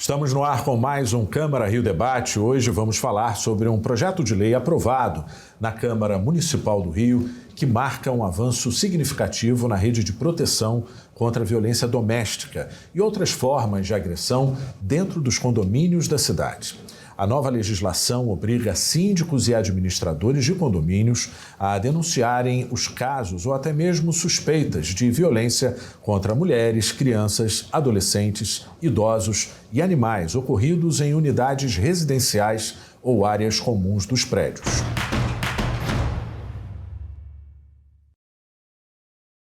Estamos no ar com mais um Câmara Rio Debate. Hoje vamos falar sobre um projeto de lei aprovado na Câmara Municipal do Rio que marca um avanço significativo na rede de proteção contra a violência doméstica e outras formas de agressão dentro dos condomínios da cidade. A nova legislação obriga síndicos e administradores de condomínios a denunciarem os casos ou até mesmo suspeitas de violência contra mulheres, crianças, adolescentes, idosos e animais ocorridos em unidades residenciais ou áreas comuns dos prédios.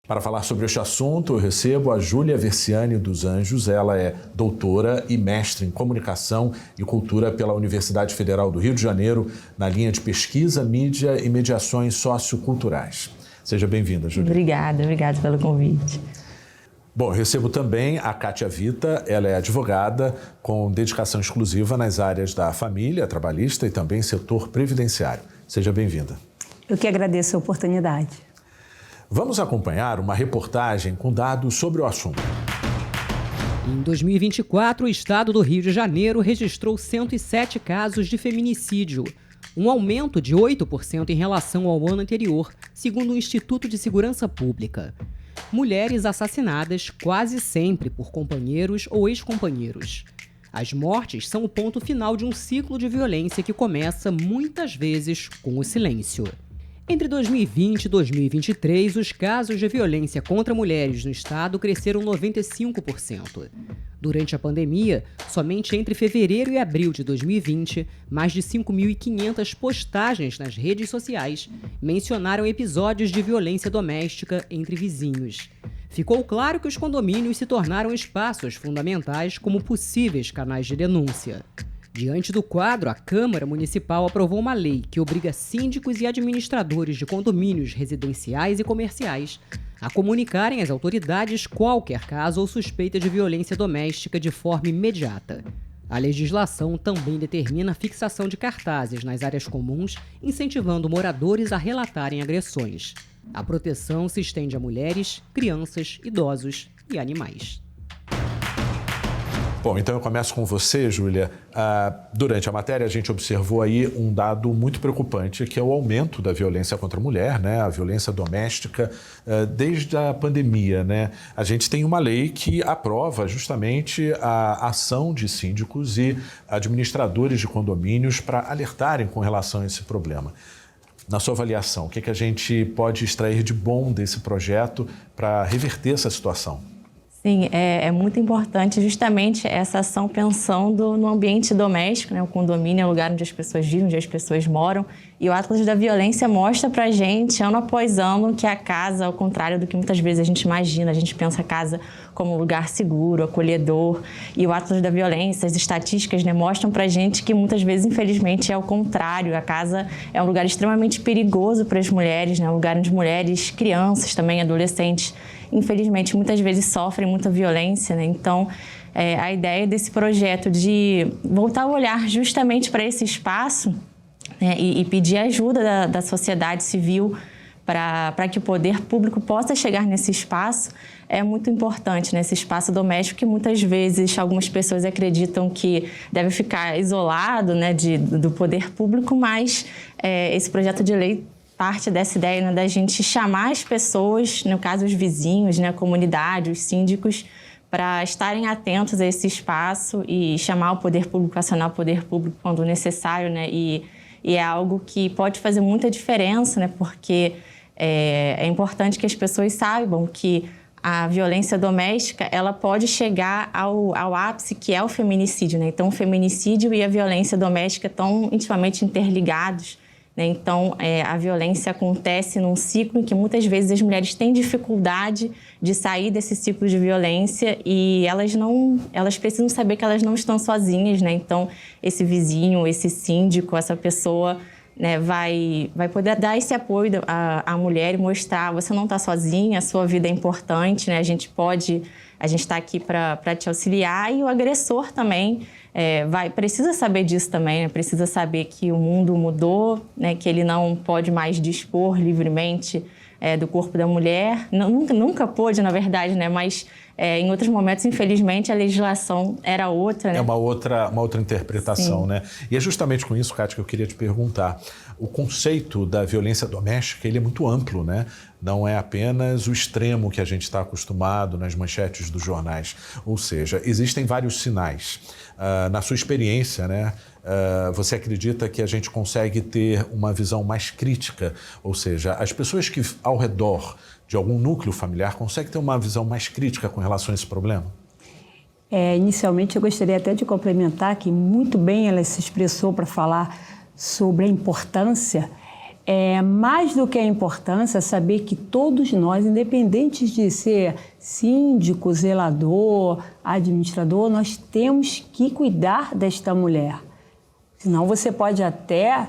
Para falar sobre este assunto, eu recebo a Júlia Versiani dos Anjos. Ela é doutora e mestre em Comunicação e Cultura pela Universidade Federal do Rio de Janeiro, na linha de Pesquisa, Mídia e Mediações Socioculturais. Seja bem-vinda, Júlia. Obrigada pelo convite. Bom, eu recebo também a Kátia Vita. Ela é advogada com dedicação exclusiva nas áreas da família, trabalhista e também setor previdenciário. Seja bem-vinda. Eu que agradeço a oportunidade. Vamos acompanhar uma reportagem com dados sobre o assunto. Em 2024, o estado do Rio de Janeiro registrou 107 casos de feminicídio, um aumento de 8% em relação ao ano anterior, segundo o Instituto de Segurança Pública. Mulheres assassinadas quase sempre por companheiros ou ex-companheiros. As mortes são o ponto final de um ciclo de violência que começa muitas vezes com o silêncio. Entre 2020 e 2023, os casos de violência contra mulheres no estado cresceram 95%. Durante a pandemia, somente entre fevereiro e abril de 2020, mais de 5.500 postagens nas redes sociais mencionaram episódios de violência doméstica entre vizinhos. Ficou claro que os condomínios se tornaram espaços fundamentais como possíveis canais de denúncia. Diante do quadro, a Câmara Municipal aprovou uma lei que obriga síndicos e administradores de condomínios residenciais e comerciais a comunicarem às autoridades qualquer caso ou suspeita de violência doméstica de forma imediata. A legislação também determina a fixação de cartazes nas áreas comuns, incentivando moradores a relatarem agressões. A proteção se estende a mulheres, crianças, idosos e animais. Bom, então eu começo com você, Júlia. Durante a matéria, a gente observou aí um dado muito preocupante, que é o aumento da violência contra a mulher, né? A violência doméstica, desde a pandemia, né? A gente tem uma lei que aprova justamente a ação de síndicos e administradores de condomínios para alertarem com relação a esse problema. Na sua avaliação, o que a gente pode extrair de bom desse projeto para reverter essa situação? Sim, é muito importante justamente essa ação pensando no ambiente doméstico, né? O condomínio é o lugar onde as pessoas vivem, onde as pessoas moram. E o Atlas da Violência mostra pra gente, ano após ano, que a casa, ao contrário do que muitas vezes a gente imagina, a gente pensa a casa como um lugar seguro, acolhedor. E o Atlas da Violência, as estatísticas, né, mostram pra gente que muitas vezes, infelizmente, é o contrário. A casa é um lugar extremamente perigoso para as mulheres, né? Um lugar onde mulheres, crianças também, adolescentes, infelizmente, muitas vezes sofrem muita violência, né? Então, a ideia desse projeto de voltar o olhar justamente para esse espaço, né, e pedir ajuda da sociedade civil para que o poder público possa chegar nesse espaço é muito importante, nesse espaço doméstico que muitas vezes algumas pessoas acreditam que deve ficar isolado, né, do poder público, mas esse projeto de lei parte dessa ideia, né, da gente chamar as pessoas, no caso os vizinhos, né, a comunidade, os síndicos, para estarem atentos a esse espaço e chamar o poder público, acionar o poder público quando necessário, né, e é algo que pode fazer muita diferença, né, porque é importante que as pessoas saibam que a violência doméstica, ela pode chegar ao ápice que é o feminicídio, né, então o feminicídio e a violência doméstica estão intimamente interligados. Então, a violência acontece num ciclo em que muitas vezes as mulheres têm dificuldade de sair desse ciclo de violência e elas precisam saber que elas não estão sozinhas, né? Então, esse vizinho, esse síndico, essa pessoa, né, vai poder dar esse apoio à mulher e mostrar: você não está sozinha, a sua vida é importante, né? A gente está aqui para te auxiliar. E o agressor também precisa saber disso também, né? Precisa saber que o mundo mudou, né? Que ele não pode mais dispor livremente do corpo da mulher. Nunca pôde, na verdade, né? Mas Em outros momentos, infelizmente, a legislação era outra, né? É uma outra interpretação, né? E é justamente com isso, Kátia, que eu queria te perguntar. O conceito da violência doméstica, ele é muito amplo, né? Não é apenas o extremo que a gente está acostumado nas manchetes dos jornais. Ou seja, existem vários sinais. Na sua experiência, né? Você acredita que a gente consegue ter uma visão mais crítica? Ou seja, as pessoas que ao redor de algum núcleo familiar conseguem ter uma visão mais crítica com relação a esse problema? Inicialmente, eu gostaria até de complementar que muito bem ela se expressou para falar sobre a importância. Mais do que a importância, saber que todos nós, independentes de ser síndico, zelador, administrador, nós temos que cuidar desta mulher. Senão você pode até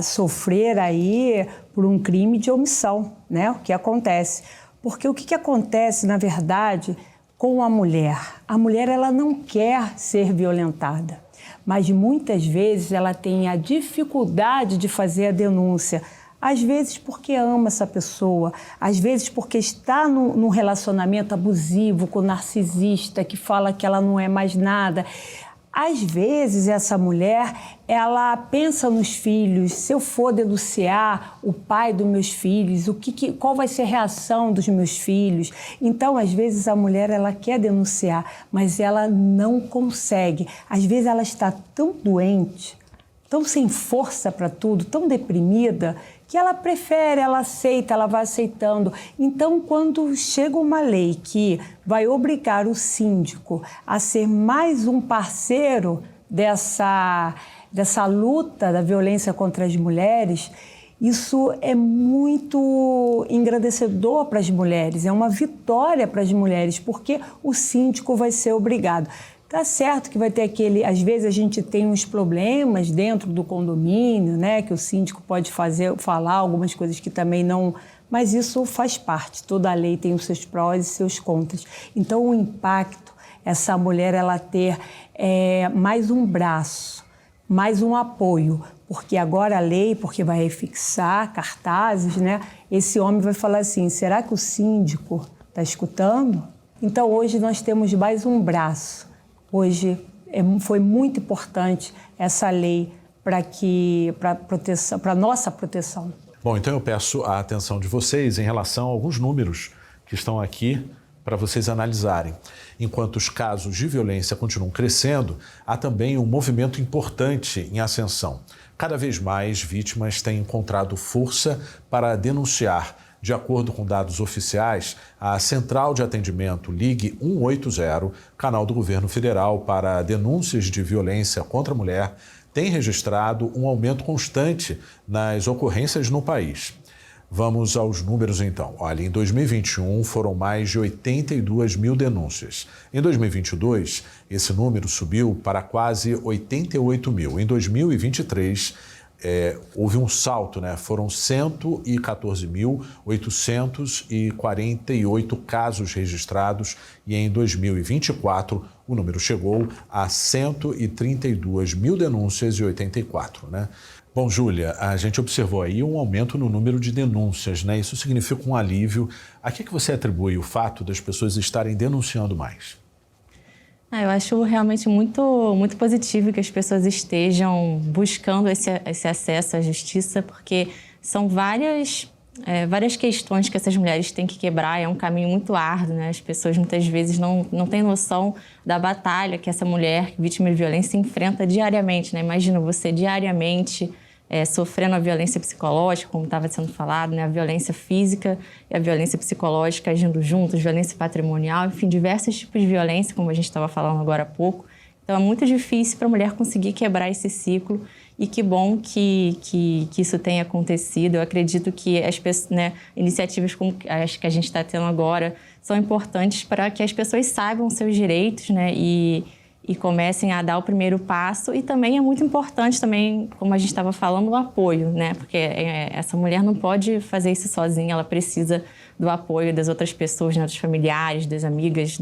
sofrer aí por um crime de omissão, né? O que acontece. Porque o que acontece, na verdade, com a mulher? A mulher, ela não quer ser violentada, mas muitas vezes ela tem a dificuldade de fazer a denúncia. Às vezes porque ama essa pessoa, às vezes porque está num relacionamento abusivo com o narcisista que fala que ela não é mais nada. Às vezes, essa mulher, ela pensa nos filhos, se eu for denunciar o pai dos meus filhos, qual vai ser a reação dos meus filhos? Então, às vezes, a mulher, ela quer denunciar, mas ela não consegue. Às vezes, ela está tão doente, tão sem força para tudo, tão deprimida, que ela prefere, ela aceita, ela vai aceitando. Então, quando chega uma lei que vai obrigar o síndico a ser mais um parceiro dessa luta da violência contra as mulheres, isso é muito engrandecedor para as mulheres, é uma vitória para as mulheres, porque o síndico vai ser obrigado. Tá certo que vai ter às vezes a gente tem uns problemas dentro do condomínio, né, que o síndico pode falar algumas coisas que também não, mas isso faz parte, toda a lei tem os seus prós e seus contras. Então o impacto, essa mulher ela ter mais um braço, mais um apoio, porque agora a lei, porque vai fixar cartazes, né, esse homem vai falar assim, será que o síndico está escutando? Então hoje nós temos mais um braço. Hoje foi muito importante essa lei para a nossa proteção. Bom, então eu peço a atenção de vocês em relação a alguns números que estão aqui para vocês analisarem. Enquanto os casos de violência continuam crescendo, há também um movimento importante em ascensão. Cada vez mais vítimas têm encontrado força para denunciar. De acordo com dados oficiais, a Central de Atendimento Ligue 180, canal do governo federal para denúncias de violência contra a mulher, tem registrado um aumento constante nas ocorrências no país. Vamos aos números então. Olha, em 2021 foram mais de 82 mil denúncias. Em 2022, esse número subiu para quase 88 mil. Em 2023, houve um salto, né? Foram 114.848 casos registrados e em 2024 o número chegou a 132 mil denúncias e 84, né? Bom, Júlia, a gente observou aí um aumento no número de denúncias, né? Isso significa um alívio. A que você atribui o fato das pessoas estarem denunciando mais? Eu acho realmente muito, muito positivo que as pessoas estejam buscando esse acesso à justiça, porque são várias questões que essas mulheres têm que quebrar, é um caminho muito árduo, né? As pessoas muitas vezes não têm noção da batalha que essa mulher, vítima de violência, enfrenta diariamente, né? Imagina você diariamente sofrendo a violência psicológica, como estava sendo falado, né? A violência física e a violência psicológica agindo juntos, violência patrimonial, enfim, diversos tipos de violência, como a gente estava falando agora há pouco. Então, é muito difícil para a mulher conseguir quebrar esse ciclo e que bom que isso tenha acontecido. Eu acredito que as pessoas, né, iniciativas como as que a gente está tendo agora são importantes para que as pessoas saibam seus direitos, né, e comecem a dar o primeiro passo. E também é muito importante, também, como a gente estava falando, o apoio, né? Porque essa mulher não pode fazer isso sozinha, ela precisa do apoio das outras pessoas, né? Dos familiares, das amigas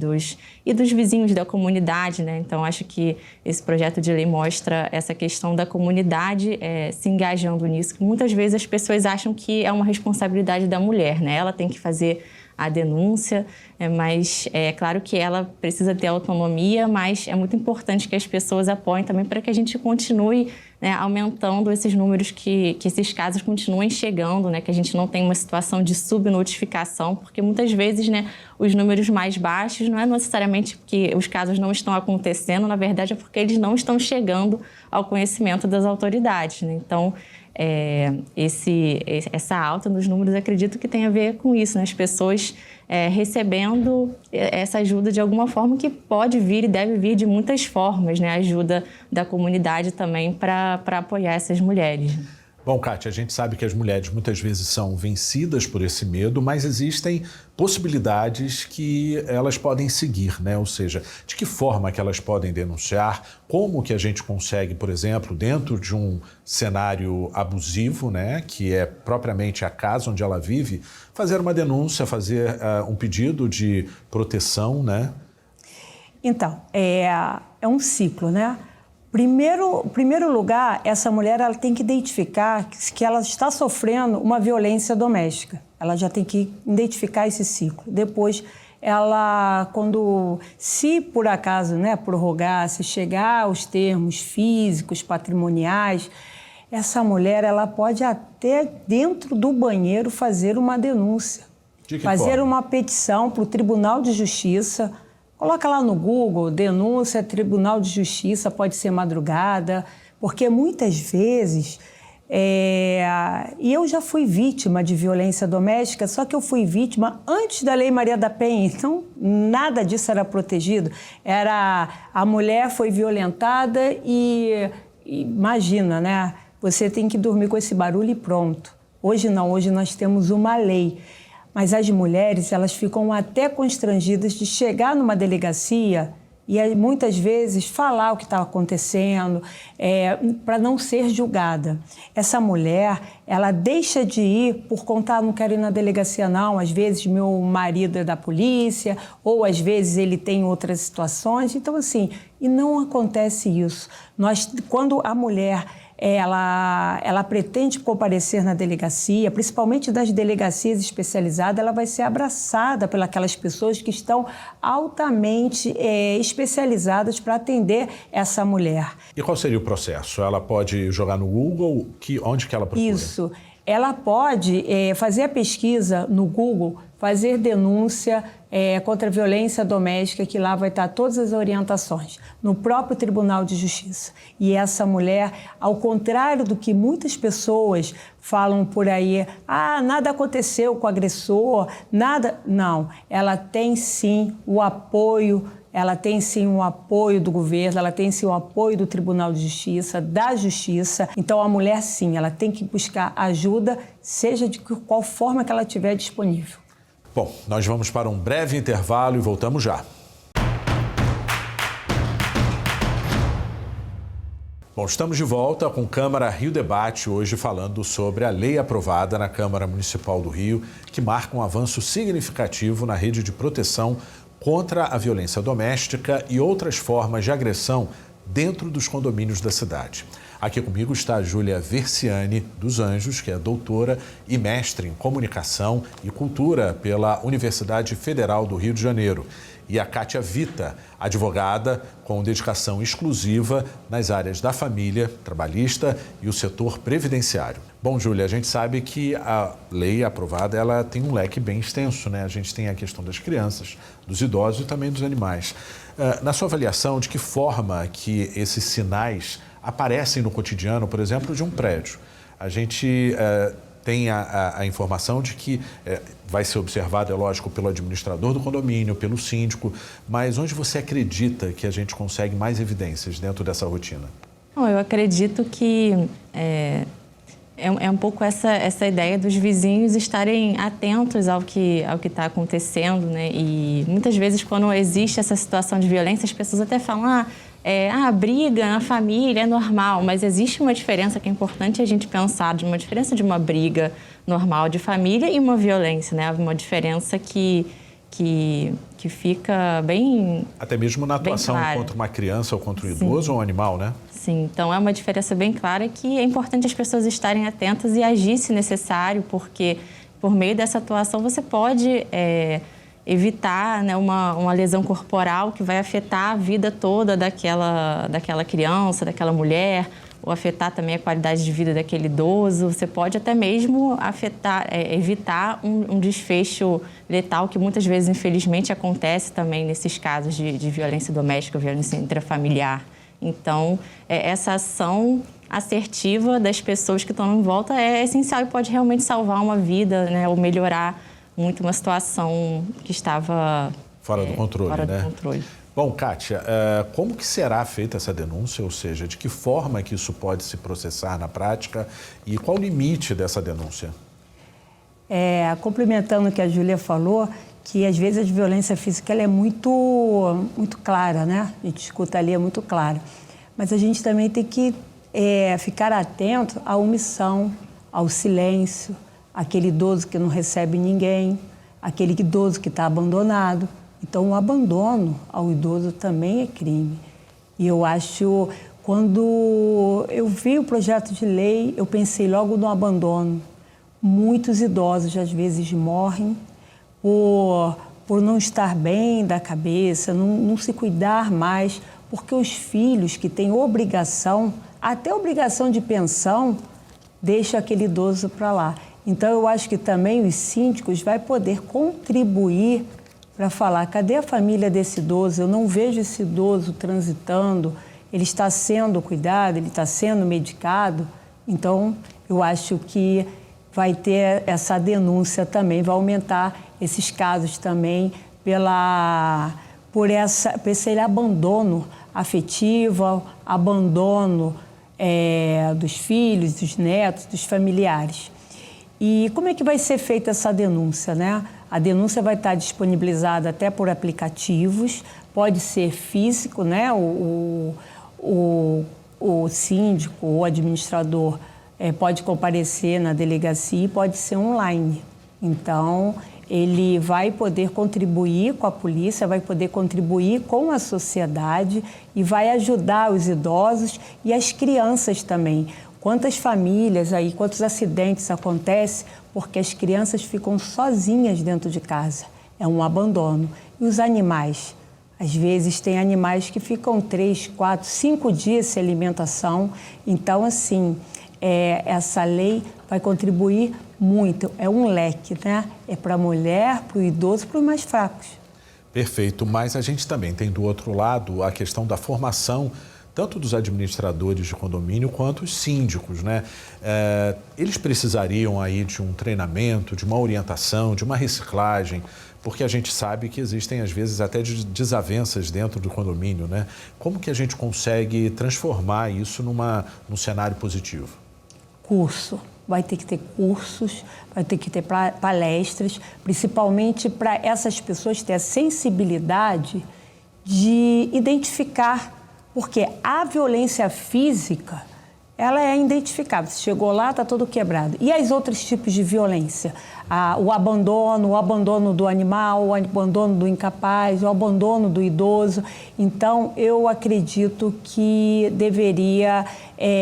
e dos vizinhos da comunidade, né? Então, acho que esse projeto de lei mostra essa questão da comunidade se engajando nisso. Muitas vezes as pessoas acham que é uma responsabilidade da mulher, né? Ela tem que fazer a denúncia, mas é claro que ela precisa ter autonomia, mas é muito importante que as pessoas apoiem também para que a gente continue, né, aumentando esses números, que esses casos continuem chegando, né, que a gente não tenha uma situação de subnotificação, porque muitas vezes, né, os números mais baixos não é necessariamente que os casos não estão acontecendo, na verdade é porque eles não estão chegando ao conhecimento das autoridades, né? Então, essa alta nos números, acredito que tem a ver com isso, né? As pessoas recebendo essa ajuda de alguma forma, que pode vir e deve vir de muitas formas, né? A ajuda da comunidade também para apoiar essas mulheres. Bom, Kátia, a gente sabe que as mulheres muitas vezes são vencidas por esse medo, mas existem possibilidades que elas podem seguir, né? Ou seja, de que forma que elas podem denunciar, como que a gente consegue, por exemplo, dentro de um cenário abusivo, né, que é propriamente a casa onde ela vive, fazer uma denúncia, fazer um pedido de proteção, né? Então, é um ciclo, né? Primeiro lugar, essa mulher ela tem que identificar que ela está sofrendo uma violência doméstica. Ela já tem que identificar esse ciclo. Depois, ela, se por acaso, né, prorrogar, se chegar aos termos físicos, patrimoniais, essa mulher ela pode até dentro do banheiro fazer uma denúncia. Fazer uma petição para o Tribunal de Justiça. Coloca lá no Google, denúncia, Tribunal de Justiça, pode ser madrugada, porque muitas vezes, e eu já fui vítima de violência doméstica, só que eu fui vítima antes da Lei Maria da Penha, então nada disso era protegido. A mulher foi violentada e imagina, né? Você tem que dormir com esse barulho e pronto. Hoje não, hoje nós temos uma lei. Mas as mulheres, elas ficam até constrangidas de chegar numa delegacia e muitas vezes falar o que está acontecendo para não ser julgada. Essa mulher, ela deixa de ir por conta, não quero ir na delegacia não, às vezes meu marido é da polícia, ou às vezes ele tem outras situações. Então, assim, e não acontece isso. Quando a mulher ela pretende comparecer na delegacia, principalmente das delegacias especializadas, ela vai ser abraçada pelas pessoas que estão altamente especializadas para atender essa mulher. E qual seria o processo? Ela pode jogar no Google? Onde que ela procura? Isso. Ela pode fazer a pesquisa no Google, fazer denúncia contra a violência doméstica, que lá vai estar todas as orientações, no próprio Tribunal de Justiça. E essa mulher, ao contrário do que muitas pessoas falam por aí, nada aconteceu com o agressor, nada... Não, ela tem sim o apoio. Ela tem sim o apoio do governo, ela tem sim o apoio do Tribunal de Justiça, da Justiça. Então, a mulher, sim, ela tem que buscar ajuda, seja de qual forma que ela tiver disponível. Bom, nós vamos para um breve intervalo e voltamos já. Bom, estamos de volta com Câmara Rio Debate, hoje falando sobre a lei aprovada na Câmara Municipal do Rio, que marca um avanço significativo na rede de proteção contra a violência doméstica e outras formas de agressão dentro dos condomínios da cidade. Aqui comigo está a Júlia Versiani dos Anjos, que é doutora e mestre em Comunicação e Cultura pela Universidade Federal do Rio de Janeiro. E a Kátia Vita, advogada com dedicação exclusiva nas áreas da família, trabalhista e o setor previdenciário. Bom, Júlia, a gente sabe que a lei aprovada ela tem um leque bem extenso, né? A gente tem a questão das crianças, dos idosos e também dos animais. Na sua avaliação, de que forma que esses sinais aparecem no cotidiano, por exemplo, de um prédio? A gente tem a informação de que vai ser observado, é lógico, pelo administrador do condomínio, pelo síndico, mas onde você acredita que a gente consegue mais evidências dentro dessa rotina? Bom, eu acredito que é um pouco essa ideia dos vizinhos estarem atentos ao que está acontecendo, né? E muitas vezes, quando existe essa situação de violência, as pessoas até falam, briga na família é normal, mas existe uma diferença que é importante a gente pensar, de uma diferença de uma briga normal de família e uma violência, né? Uma diferença que fica bem... Até mesmo na atuação contra uma criança ou contra um idoso ou um animal, né? Sim, então é uma diferença bem clara que é importante as pessoas estarem atentas e agir se necessário, porque por meio dessa atuação, você pode evitar, né, uma lesão corporal que vai afetar a vida toda daquela criança, daquela mulher, ou afetar também a qualidade de vida daquele idoso. Você pode até mesmo evitar um desfecho letal, que muitas vezes, infelizmente, acontece também nesses casos de violência doméstica, violência intrafamiliar. Então, essa ação assertiva das pessoas que estão em volta é essencial e pode realmente salvar uma vida, né, ou melhorar muito uma situação que estava fora do controle, fora né? do controle. Bom, Kátia, como que será feita essa denúncia? Ou seja, de que forma que isso pode se processar na prática e qual o limite dessa denúncia? Complementando o que a Júlia falou, que às vezes a violência física ela é muito clara, né? A gente escuta ali, é muito clara. Mas a gente também tem que ficar atento à omissão, ao silêncio, aquele idoso que não recebe ninguém, aquele idoso que está abandonado. Então, o abandono ao idoso também é crime. E eu acho, quando eu vi o projeto de lei, eu pensei logo no abandono. Muitos idosos, às vezes, morrem por não estar bem da cabeça, não se cuidar mais, porque os filhos que têm obrigação, até obrigação de pensão, deixam aquele idoso para lá. Então, eu acho que também os síndicos vão poder contribuir para falar, cadê a família desse idoso? Eu não vejo esse idoso transitando, ele está sendo cuidado, ele está sendo medicado. Então, eu acho que vai ter essa denúncia também, vai aumentar esses casos também por esse abandono afetivo, abandono dos filhos, dos netos, dos familiares. E como é que vai ser feita essa denúncia, né? A denúncia vai estar disponibilizada até por aplicativos, pode ser físico, né? O síndico, o administrador pode comparecer na delegacia e pode ser online. Então, ele vai poder contribuir com a polícia, vai poder contribuir com a sociedade e vai ajudar os idosos e as crianças também. Quantas famílias aí, quantos acidentes acontecem porque as crianças ficam sozinhas dentro de casa. É um abandono. E os animais? Às vezes tem animais que ficam 3, 4, 5 dias sem alimentação. Então, assim, essa lei vai contribuir muito. É um leque, né? É para a mulher, para o idoso, para os mais fracos. Perfeito, mas a gente também tem do outro lado a questão da formação tanto dos administradores de condomínio quanto os síndicos, né? Eles precisariam aí de um treinamento, de uma orientação, de uma reciclagem, porque a gente sabe que existem, às vezes, até desavenças dentro do condomínio, né? Como que a gente consegue transformar isso num cenário positivo? Curso. Vai ter que ter cursos, vai ter que ter palestras, principalmente para essas pessoas terem a sensibilidade de identificar. Porque a violência física, ela é identificável. Se chegou lá, está todo quebrado. E os outros tipos de violência? O abandono do animal, o abandono do incapaz, o abandono do idoso. Então, eu acredito que deveria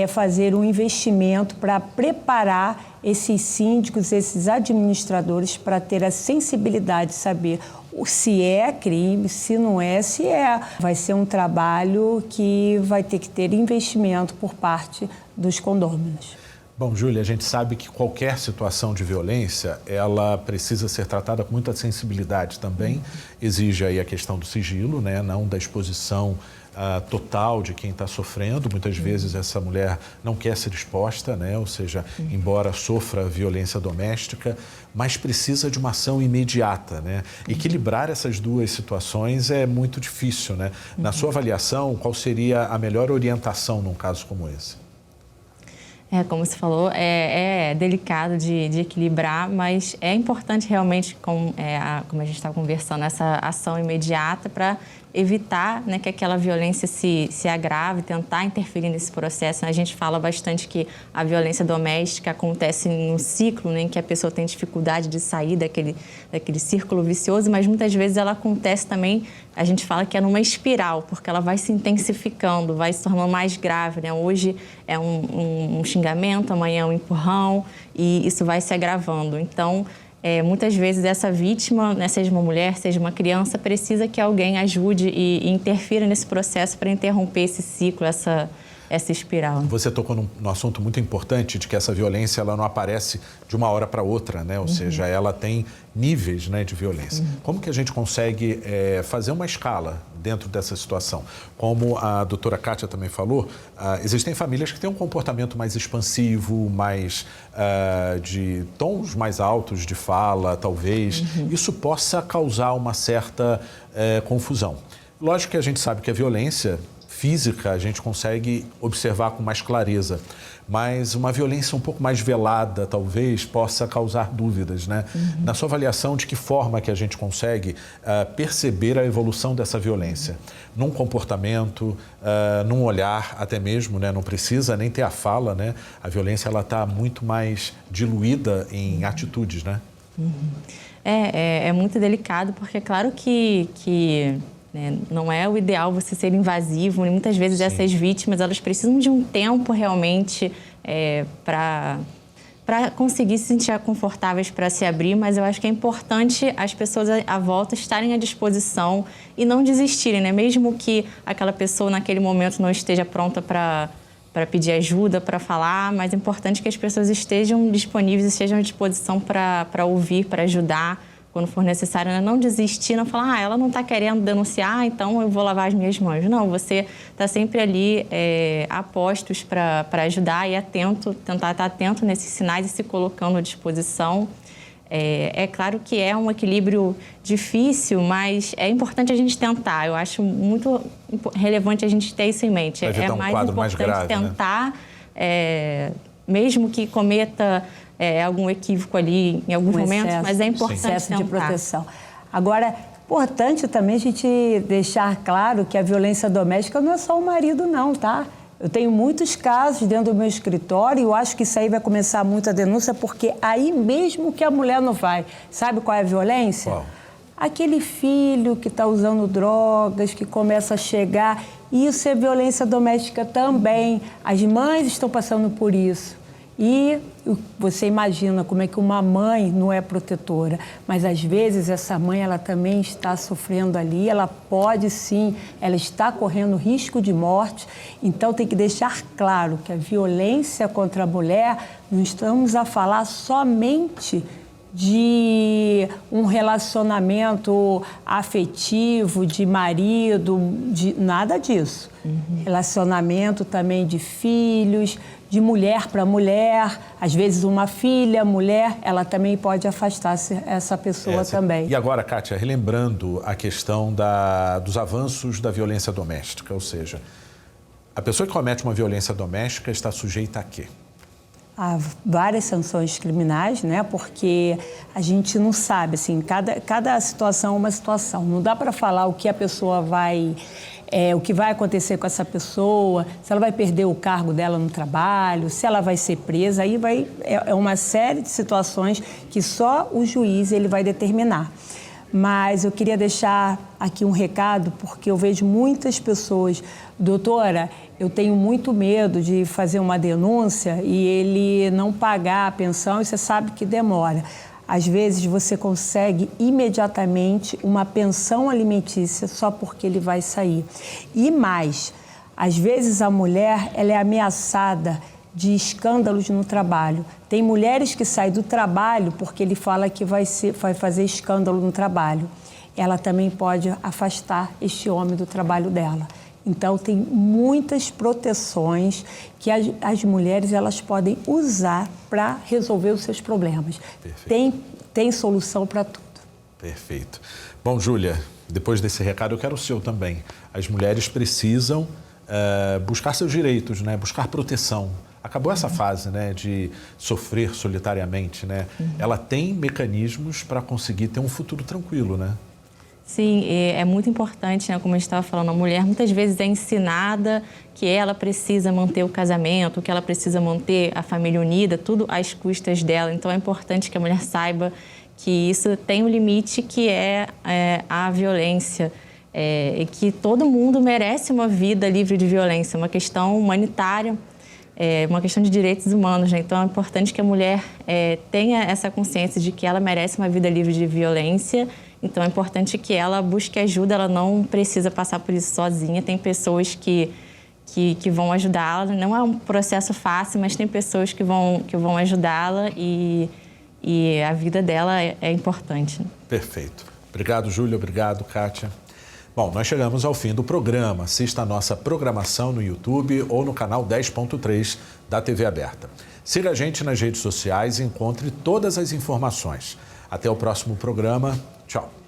fazer um investimento para preparar esses síndicos, esses administradores, para ter a sensibilidade de saber se é crime, se não é, se é. Vai ser um trabalho que vai ter que ter investimento por parte dos condôminos. Bom, Júlia, a gente sabe que qualquer situação de violência, ela precisa ser tratada com muita sensibilidade também. Exige aí a questão do sigilo, né? Não da exposição total de quem está sofrendo. Muitas vezes essa mulher não quer ser exposta, né? Ou seja, embora sofra violência doméstica, mas precisa de uma ação imediata, né? Equilibrar essas duas situações é muito difícil, né? Na sua avaliação, qual seria a melhor orientação num caso como esse? Como você falou, é delicado de equilibrar, mas é importante realmente, como a gente está conversando, essa ação imediata para evitar, né, que aquela violência se agrave, tentar interferir nesse processo. A gente fala bastante que a violência doméstica acontece num ciclo, né, em que a pessoa tem dificuldade de sair daquele círculo vicioso, mas muitas vezes ela acontece também, a gente fala que é numa espiral, porque ela vai se intensificando, vai se tornando mais grave, né? Hoje é um xingamento, amanhã é um empurrão e isso vai se agravando. Então, Muitas vezes essa vítima, né, seja uma mulher, seja uma criança, precisa que alguém ajude e interfira nesse processo para interromper esse ciclo, essa espiral. Você tocou num assunto muito importante de que essa violência ela não aparece de uma hora para outra, né? Ou seja, ela tem níveis, né, de violência. Como que a gente consegue fazer uma escala dentro dessa situação? Como a doutora Kátia também falou, existem famílias que têm um comportamento mais expansivo, mais de tons mais altos de fala, talvez. Isso possa causar uma certa confusão. Lógico que a gente sabe que a violência física a gente consegue observar com mais clareza, mas uma violência um pouco mais velada talvez possa causar dúvidas, né? Na sua avaliação, de que forma que a gente consegue perceber a evolução dessa violência? Num comportamento, num olhar até mesmo, né? Não precisa nem ter a fala, né? A violência ela está muito mais diluída em atitudes, né? É muito delicado, porque é claro que né, não é o ideal você ser invasivo, e muitas vezes essas vítimas elas precisam de um tempo realmente para conseguir se sentir confortáveis para se abrir, mas eu acho que é importante as pessoas à volta estarem à disposição e não desistirem, né? Mesmo que aquela pessoa naquele momento não esteja pronta para pedir ajuda, para falar, mas é importante que as pessoas estejam disponíveis e estejam à disposição para ouvir, para ajudar, quando for necessário, né? Não desistir, não falar, ela não está querendo denunciar, então eu vou lavar as minhas mãos. Não, você está sempre ali a postos para ajudar e tentar estar atento nesses sinais e se colocando à disposição. É claro que é um equilíbrio difícil, mas é importante a gente tentar. Eu acho muito relevante a gente ter isso em mente. É mais importante grave, tentar, né? Mesmo que cometa algum equívoco ali em alguns momentos, mas é importante excesso de proteção. Agora, é importante também a gente deixar claro que a violência doméstica não é só o marido, não, tá? Eu tenho muitos casos dentro do meu escritório e eu acho que isso aí vai começar muita denúncia, porque aí mesmo que a mulher não vai. Sabe qual é a violência? Qual? Aquele filho que está usando drogas, que começa a chegar. Isso é violência doméstica também. As mães estão passando por isso. E você imagina como é que uma mãe não é protetora, mas às vezes essa mãe ela também está sofrendo ali, ela pode sim, ela está correndo risco de morte, então tem que deixar claro que a violência contra a mulher, não estamos a falar somente de um relacionamento afetivo, de marido, de nada disso. Relacionamento também de filhos, de mulher para mulher, às vezes uma filha, mulher, ela também pode afastar-se essa pessoa também. E agora, Kátia, relembrando a questão dos avanços da violência doméstica, ou seja, a pessoa que comete uma violência doméstica está sujeita a quê? Há várias sanções criminais, né? Porque a gente não sabe, assim, cada situação é uma situação. Não dá para falar o que a pessoa vai... o que vai acontecer com essa pessoa, se ela vai perder o cargo dela no trabalho, se ela vai ser presa, aí é uma série de situações que só o juiz ele vai determinar. Mas eu queria deixar aqui um recado, porque eu vejo muitas pessoas, doutora, eu tenho muito medo de fazer uma denúncia e ele não pagar a pensão e você sabe que demora. Às vezes você consegue imediatamente uma pensão alimentícia só porque ele vai sair. E mais, às vezes a mulher ela é ameaçada de escândalos no trabalho. Tem mulheres que saem do trabalho porque ele fala que vai fazer escândalo no trabalho. Ela também pode afastar este homem do trabalho dela. Então, tem muitas proteções que as mulheres elas podem usar para resolver os seus problemas. Tem solução para tudo. Perfeito. Bom, Júlia, depois desse recado eu quero o seu também. As mulheres precisam buscar seus direitos, né? Buscar proteção. Acabou essa fase, né, de sofrer solitariamente, né? Ela tem mecanismos para conseguir ter um futuro tranquilo, né? Sim, é muito importante, né, como a gente estava falando, a mulher muitas vezes é ensinada que ela precisa manter o casamento, que ela precisa manter a família unida, tudo às custas dela. Então é importante que a mulher saiba que isso tem um limite, que é a violência, e que todo mundo merece uma vida livre de violência, uma questão humanitária. uma questão de direitos humanos, né? Então é importante que a mulher tenha essa consciência de que ela merece uma vida livre de violência. Então é importante que ela busque ajuda, ela não precisa passar por isso sozinha. Tem pessoas que vão ajudá-la. Não é um processo fácil, mas tem pessoas que vão ajudá-la e a vida dela é importante. Perfeito. Obrigado, Júlia. Obrigado, Kátia. Bom, nós chegamos ao fim do programa. Assista a nossa programação no YouTube ou no canal 10.3 da TV Aberta. Siga a gente nas redes sociais e encontre todas as informações. Até o próximo programa. Tchau.